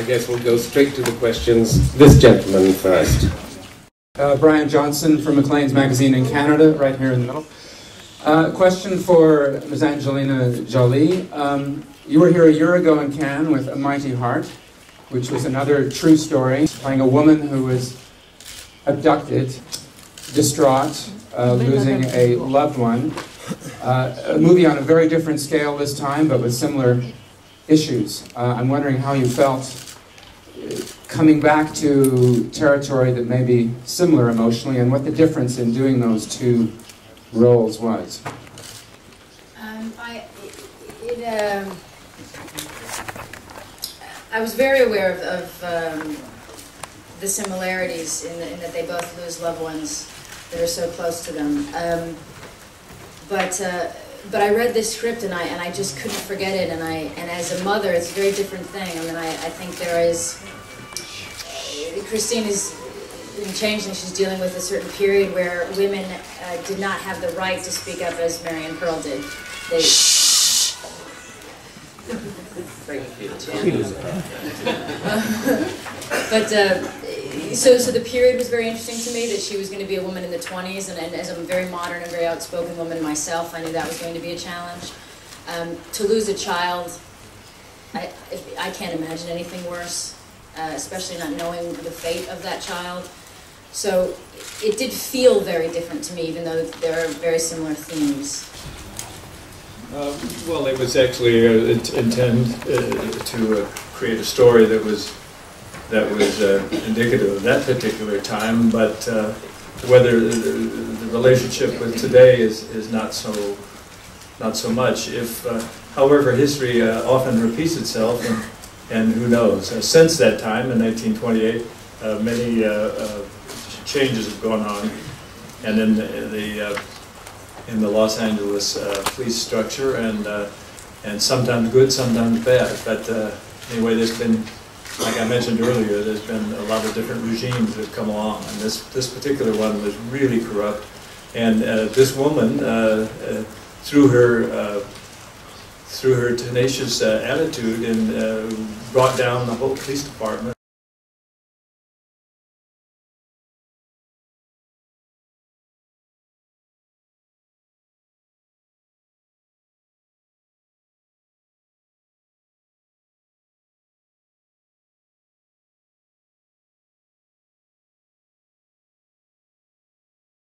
guess we'll go straight to the questions. This gentleman first. Brian Johnson from Maclean's Magazine in Canada, right here in the middle. Question for Ms. Angelina Jolie. You were here a year ago in Cannes with A Mighty Heart, which was another true story, playing a woman who was abducted, distraught, losing a loved one. A movie on a very different scale this time, but with similar issues. I'm wondering how you felt coming back to territory that may be similar emotionally, and what the difference in doing those two roles was. I was very aware of the similarities in that they both lose loved ones that are so close to them. But I read this script and I just couldn't forget it. And as a mother, it's a very different thing. I mean, I think there is. Christine is changing. She's dealing with a certain period where women did not have the right to speak up as Marion Pearl did. They. So the period was very interesting to me, that she was going to be a woman in the 20s, and as a very modern and very outspoken woman myself, I knew that was going to be a challenge. To lose a child, I can't imagine anything worse, especially not knowing the fate of that child. So it did feel very different to me, even though there are very similar themes. Well, it was actually intended to create a story that was indicative of that particular time, but whether the relationship with today is not so much. However, history often repeats itself, and who knows? Since that time, in 1928, many changes have gone on, and in the Los Angeles police structure, and sometimes good, sometimes bad. But anyway, there's been, like I mentioned earlier, there's been a lot of different regimes that have come along, and this particular one was really corrupt. And this woman, through her tenacious attitude, and brought down the whole police department.